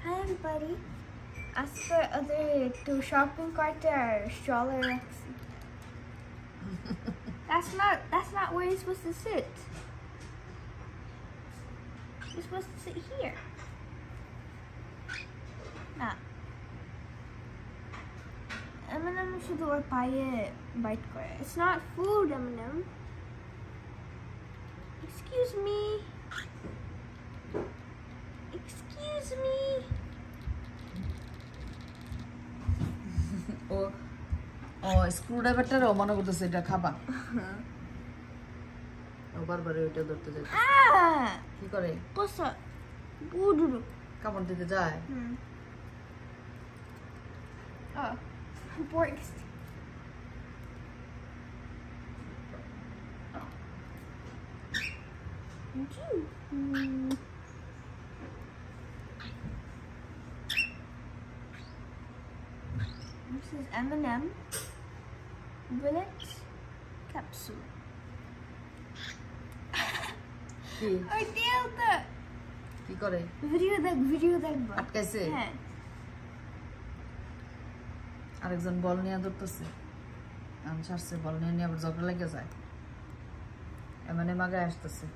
Hi everybody. Ask for other to shopping cart or stroller. That's not where you're supposed to sit. You're supposed to sit here. Nah. M&M should or bite kore. It's not food, M&M. Excuse me. Excuse me. Oh, screwdriver ও মনে করতেছে এটা খাবা বারবার ওইটা ধরতে যায় কি করে কোসা বুদুরু কামড় দিতে যায় Borgs. This is M&M bullet capsule. Or deal the কি করে video দেখবো আটকাইছে হ্যাঁ আরেকজন বল নিয়ে ধরতেছে আমি ছাড়ছে বল নিয়ে আবার ঝগড়া লেগে যায় এমনি মাগে আসতেছে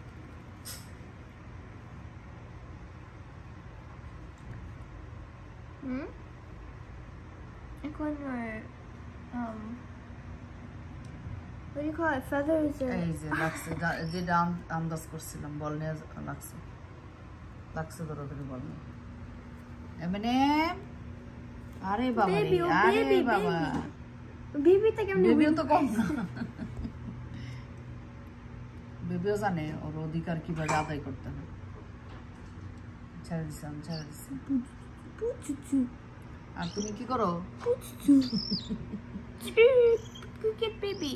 এখন what do you call it, feathers or এই যে লাগছে যে ডাউন আন্দাজ করছিলাম বল নিয়ে লাগছে ধরে বল নিয়ে এমনি আরে বাবা রে আরে বাবা বেবি তে কেমন বেবিও তো কম না বেবিও জানে ওর অধিকার কিভাবে আদায় করতে হয় ছেড়ে দিছি পুচু আর তুমি কি করো পুচু cricket baby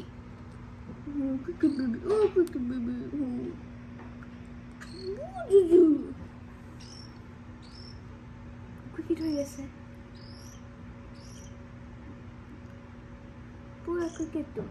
cricket baby oh cricket baby পুচু cricket হয়ে গেছে পুরো cricket তো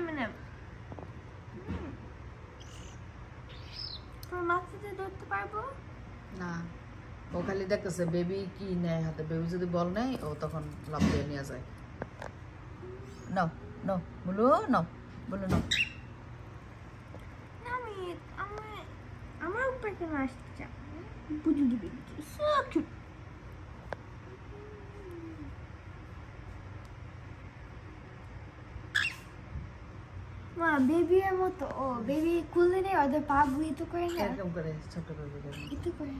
M&M মাথাতে ধরতে পারবো না ও খালি দেখতেছে বেবি কি নেয় হাতে বেবি যদি বল নেয় ও তখন লাফ দিয়ে নিয়ে যায় নাও নাও বলো নাও বলো নাও আমি আমার উপরে কেন আসতে চাই বুঝু দিবি সব ছোট মা বেবি এর মতো ও বেবি কুলে নেই ওদের পা বুয়ে তো করে না এরকম করে ছোট করে এটা করে